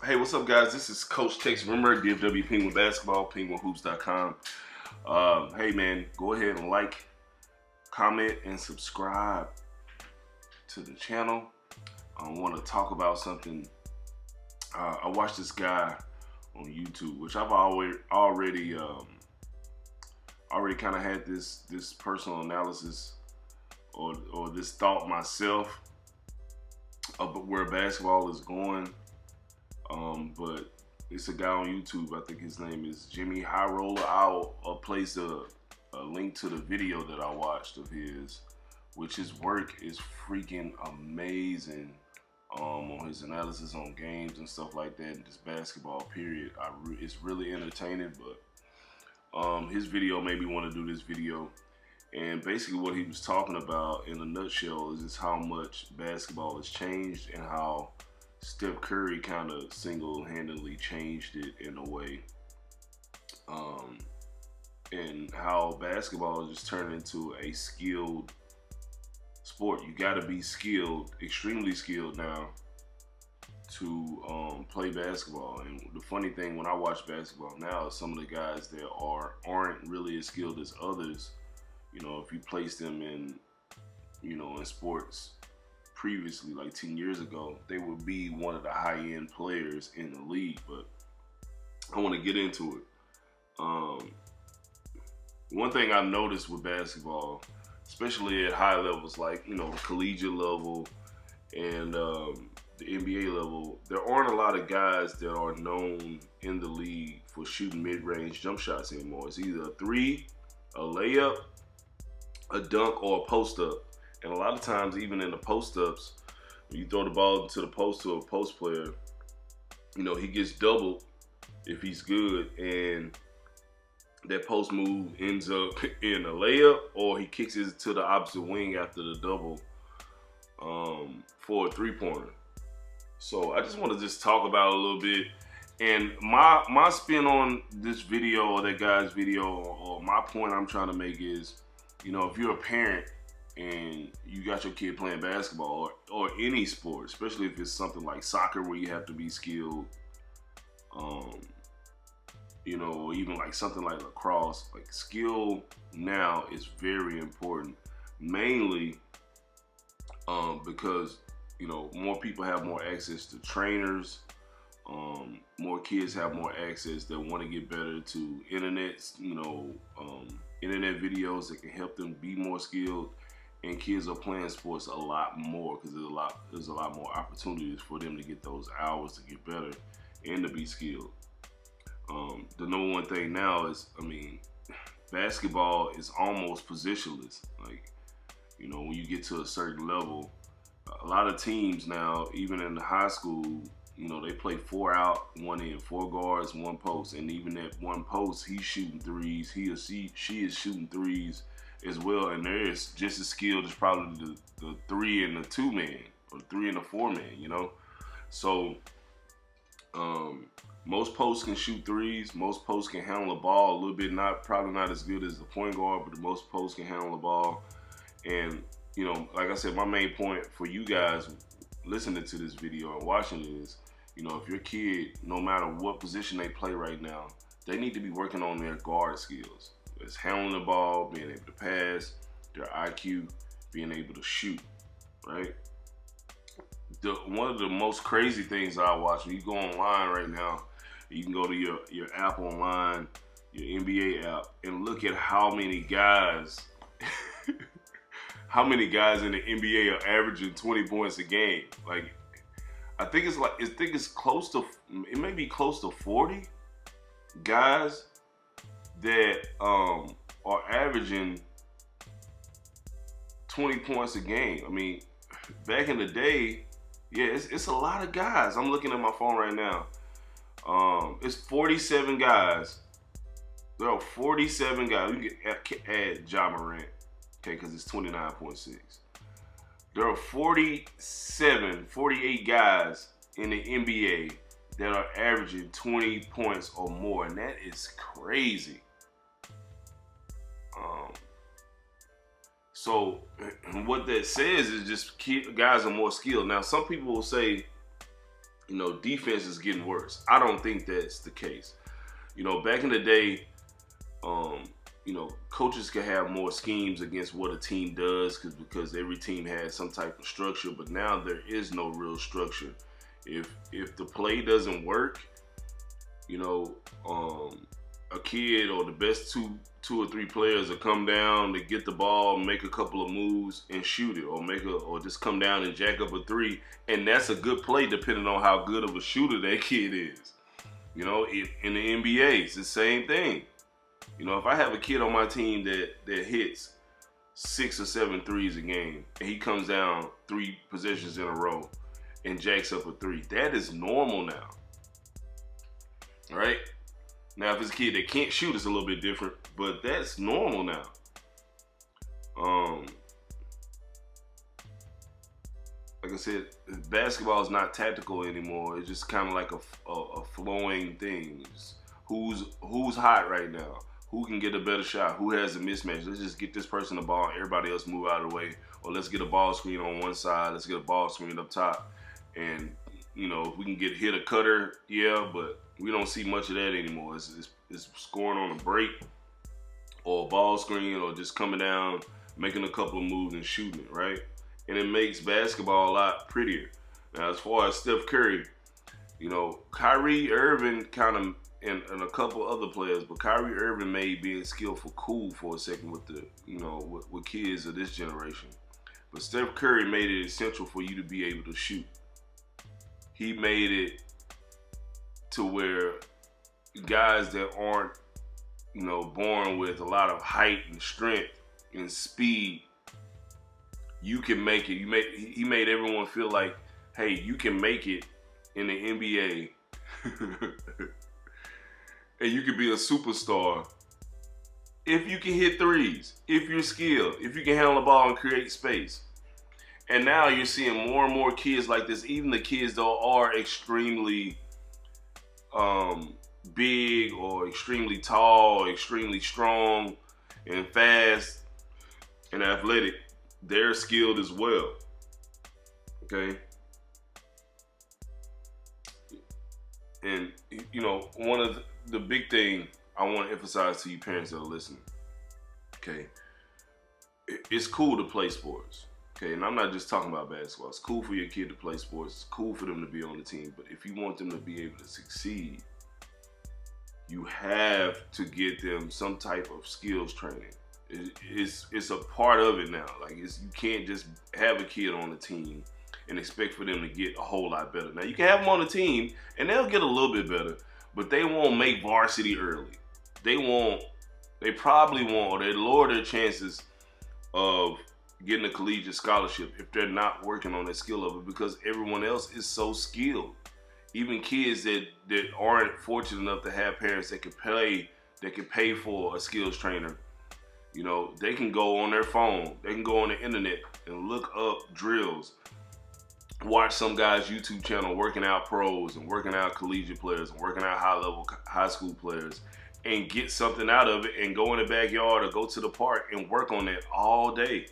Hey, what's up, guys? This is Coach Tex Rimmer, DFW Penguin Basketball, penguinhoops.com. Hey, man, go ahead and like, comment, and subscribe to the channel. I want to talk about something. I watched this guy on YouTube, which I've already kind of had this personal analysis or this thought myself about where basketball is going. But it's a guy on YouTube. I think his name is Jimmy High Roller. I'll place a link to the video that I watched of his, which his work is freaking amazing. On his analysis on games and stuff like that, and just basketball period. It's really entertaining, but his video made me want to do this video. And basically what he was talking about in a nutshell is just how much basketball has changed and how Steph Curry kind of single-handedly changed it in a way. And how basketball has just turned into a skilled sport. You got to be skilled, extremely skilled now, to play basketball. And the funny thing when I watch basketball now is some of the guys that aren't really as skilled as others. You know, if you place them in, in sports previously, like 10 years ago, they would be one of the high-end players in the league. But I want to get into it. One thing I noticed with basketball, especially at high levels like, the collegiate level and the NBA level, there aren't a lot of guys that are known in the league for shooting mid-range jump shots anymore. It's either a three, a layup, a dunk, or a post-up. And a lot of times, even in the post-ups, when you throw the ball to the post to a post player, he gets doubled if he's good, and that post move ends up in a layup, or he kicks it to the opposite wing after the double for a three-pointer. So I just want to just talk about it a little bit. And my spin on this video or that guy's video, or my point I'm trying to make is, if you're a parent and you got your kid playing basketball or any sport, especially if it's something like soccer where you have to be skilled, or even like something like lacrosse, like skill now is very important, mainly because, more people have more access to trainers, more kids have more access that want to get better to internet videos that can help them be more skilled, and kids are playing sports a lot more because there's a lot more opportunities for them to get those hours to get better and to be skilled. The number one thing now is, basketball is almost positionless. Like, when you get to a certain level, a lot of teams now, even in the high school, they play 4 out, 1 in, 4 guards, 1 post. And even at 1 post, he's shooting threes. He or she is shooting threes as well. And there is just as skilled as probably the 3 and the 2 man, or 3 and the 4 man, So, most posts can shoot threes. Most posts can handle the ball a little bit. Probably not as good as the point guard, but most posts can handle the ball. And, like I said, my main point for you guys listening to this video and watching is, if your kid, no matter what position they play right now, they need to be working on their guard skills. It's handling the ball, being able to pass, their IQ, being able to shoot, right? One of the most crazy things I watch, when you go online right now, you can go to your app online, your NBA app, and look at how many guys in the NBA are averaging 20 points a game. Like, I think it's close to, it may be close to 40 guys that are averaging 20 points a game. Back in the day, yeah, it's a lot of guys. I'm looking at my phone right now. It's 47 guys. There are 47 guys. You can add Ja Morant, okay, because it's 29.6. There are 48 guys in the NBA that are averaging 20 points or more, and that is crazy. So what that says is just guys are more skilled. Now, some people will say, defense is getting worse. I don't think that's the case. Back in the day, coaches could have more schemes against what a team does because every team has some type of structure. But now there is no real structure. If the play doesn't work, a kid or the best two or three players will come down to get the ball, make a couple of moves, and shoot it, or just come down and jack up a three, and that's a good play depending on how good of a shooter that kid is. In the NBA, it's the same thing. If I have a kid on my team that hits 6 or 7 threes a game, and he comes down 3 possessions in a row and jacks up a three, that is normal now. Right? Now, if it's a kid that can't shoot, it's a little bit different, but that's normal now. Like I said, basketball is not tactical anymore. It's just kind of like a flowing thing. It's who's hot right now? Who can get a better shot? Who has a mismatch? Let's just get this person the ball and everybody else move out of the way. Or let's get a ball screen on one side. Let's get a ball screen up top. And, if we can hit a cutter, yeah, but we don't see much of that anymore. It's scoring on a break or a ball screen or just coming down, making a couple of moves and shooting it, right? And it makes basketball a lot prettier. Now, as far as Steph Curry, Kyrie Irving kind of, and a couple other players, but Kyrie Irving made being skillful cool for a second with the, with kids of this generation. But Steph Curry made it essential for you to be able to shoot. He made it to where guys that aren't, born with a lot of height and strength and speed, you can make it. He made everyone feel like, hey, you can make it in the NBA. And you can be a superstar if you can hit threes, if you're skilled, if you can handle the ball and create space. And now you're seeing more and more kids like this, even the kids that are extremely big or extremely tall, extremely strong and fast and athletic, they're skilled as well. Okay? And, one of the big thing I want to emphasize to you parents that are listening, okay, it's cool to play sports. Okay, and I'm not just talking about basketball. It's cool for your kid to play sports. It's cool for them to be on the team. But if you want them to be able to succeed, you have to get them some type of skills training. It's a part of it now. Like, you can't just have a kid on the team and expect for them to get a whole lot better. Now, you can have them on the team, and they'll get a little bit better, but they won't make varsity early. They probably won't, or they lower their chances of getting a collegiate scholarship if they're not working on their skill level, because everyone else is so skilled. Even kids that aren't fortunate enough to have parents that can pay for a skills trainer, they can go on their phone, they can go on the internet and look up drills, watch some guy's YouTube channel working out pros and working out collegiate players and working out high-level high school players, and get something out of it and go in the backyard or go to the park and work on it all day.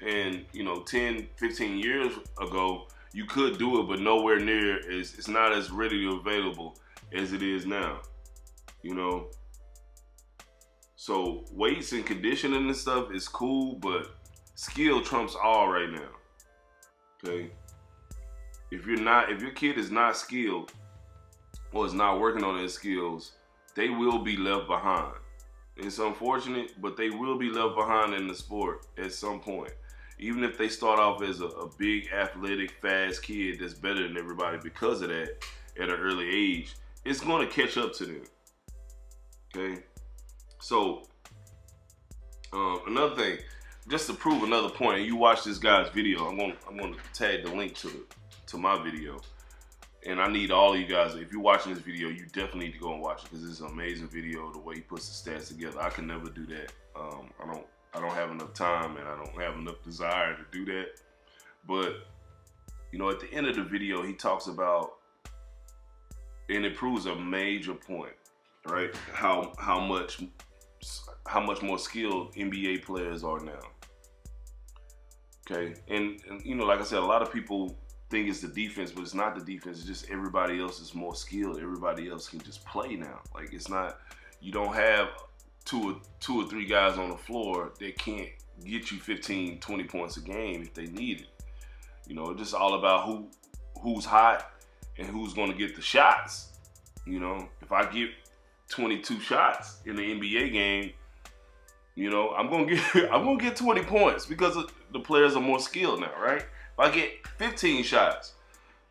And 10, 15 years ago, you could do it, but nowhere near it's not as readily available as it is now. So weights and conditioning and stuff is cool, but skill trumps all right now. Okay? If your kid is not skilled or is not working on their skills, they will be left behind. It's unfortunate, but they will be left behind in the sport at some point. Even if they start off as a big, athletic, fast kid that's better than everybody because of that at an early age, it's going to catch up to them. Okay? So, another thing, just to prove another point, and you watch this guy's video, I'm going to tag the link to my video. And I need all of you guys, if you're watching this video, you definitely need to go and watch it, because it's an amazing video, the way he puts the stats together. I can never do that. I don't have enough time, and I don't have enough desire to do that. But, at the end of the video, he talks about, and it proves a major point, right? How much more skilled NBA players are now. Okay, and like I said, a lot of people think it's the defense, but it's not the defense. It's just everybody else is more skilled. Everybody else can just play now. Like, it's not, you don't have two or three guys on the floor that can't get you 15, 20 points a game if they need it. You know, it's just all about who's hot and who's going to get the shots. You know, if I get 22 shots in the NBA game, you know, I'm gonna get 20 points because the players are more skilled now, right? If I get 15 shots,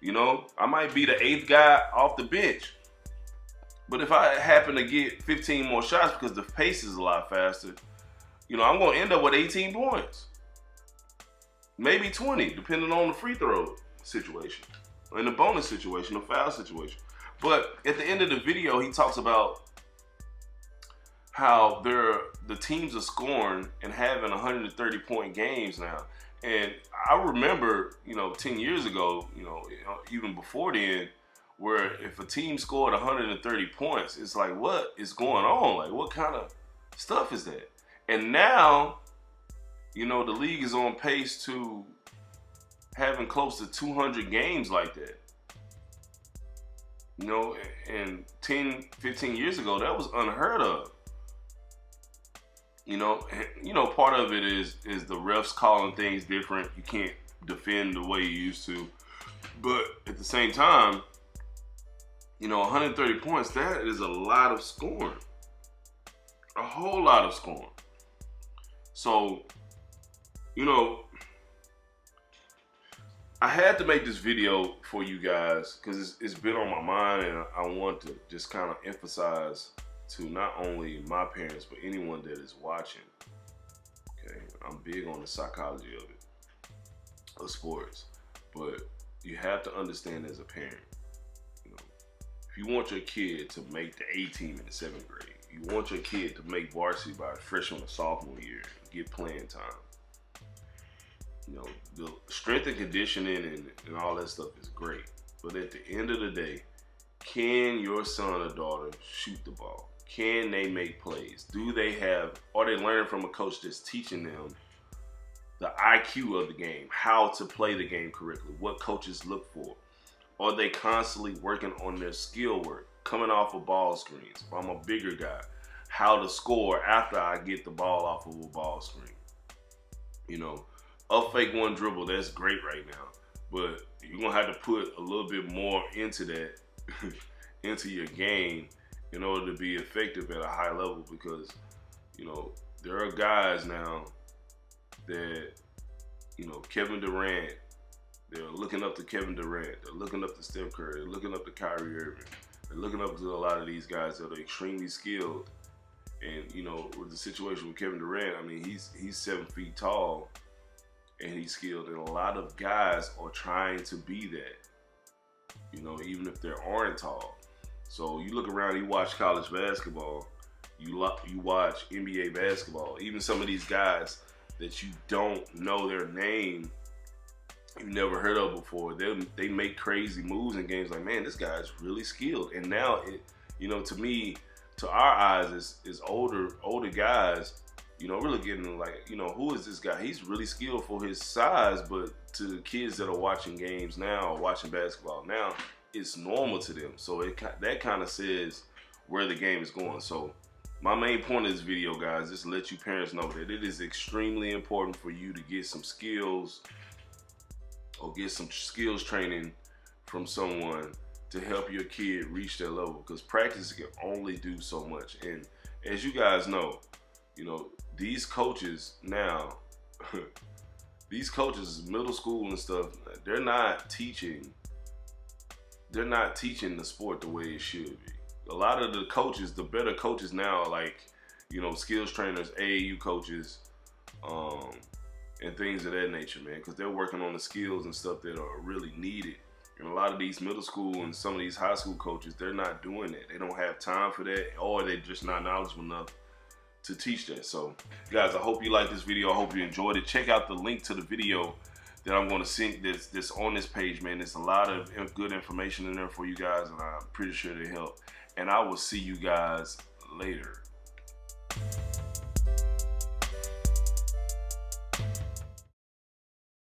you know, I might be the 8th guy off the bench. But if I happen to get 15 more shots because the pace is a lot faster, you know, I'm gonna end up with 18 points. Maybe 20, depending on the free throw situation, or in the bonus situation, or foul situation. But at the end of the video, he talks about how the teams are scoring and having 130-point games now. And I remember, you know, 10 years ago, you know, even before then, where if a team scored 130 points, it's like, what is going on? Like, what kind of stuff is that? And now, you know, the league is on pace to having close to 200 games like that. You know, and 10, 15 years ago, that was unheard of. You know, part of it is the refs calling things different. You can't defend the way you used to. But at the same time, you know, 130 points, that is a lot of scoring. A whole lot of scoring. So, you know, I had to make this video for you guys because it's been on my mind, and I want to just kind of emphasize to not only my parents, but anyone that is watching. Okay, I'm big on the psychology of it, of sports, but you have to understand as a parent, you know, if you want your kid to make the A team in the 7th grade, you want your kid to make varsity by freshman or sophomore year, and get playing time. You know, the strength and conditioning and all that stuff is great, but at the end of the day, can your son or daughter shoot the ball? Can they make plays? Are they learning from a coach that's teaching them the IQ of the game, how to play the game correctly, what coaches look for? Are they constantly working on their skill work, coming off of ball screens? If I'm a bigger guy, how to score after I get the ball off of a ball screen? You know, up fake one dribble, that's great right now, but you're gonna have to put a little bit more into that, into your game, in order to be effective at a high level, because, you know, there are guys now that, you know, Kevin Durant, they're looking up to Kevin Durant, they're looking up to Steph Curry, they're looking up to Kyrie Irving, they're looking up to a lot of these guys that are extremely skilled. And, you know, with the situation with Kevin Durant, I mean, he's 7 feet tall and he's skilled, and a lot of guys are trying to be that, you know, even if they aren't tall. So you look around, you watch college basketball, you watch NBA basketball, even some of these guys that you don't know their name, you've never heard of before, they make crazy moves in games. Like, man, this guy's really skilled. And now, you know, to me, to our eyes, is older guys, you know, really getting like, you know, who is this guy? He's really skilled for his size, but to the kids that are watching games now, or watching basketball now, it's normal to them. So that kind of says where the game is going. So my main point of this video, guys, is to let you parents know that it is extremely important for you to get some skills, or get some skills training from someone to help your kid reach that level, because practice can only do so much. And as you guys know, you know, these coaches now, these coaches, middle school and stuff, they're not teaching the sport the way it should be. A lot of the coaches, the better coaches now, are like, you know, skills trainers, AAU coaches, and things of that nature, man, because they're working on the skills and stuff that are really needed. And a lot of these middle school and some of these high school coaches, they're not doing that. They don't have time for that, or they're just not knowledgeable enough to teach that. So, guys, I hope you liked this video. I hope you enjoyed it. Check out the link to the video that I'm going to send this on this page, man. There's a lot of good information in there for you guys, and I'm pretty sure they help. And I will see you guys later.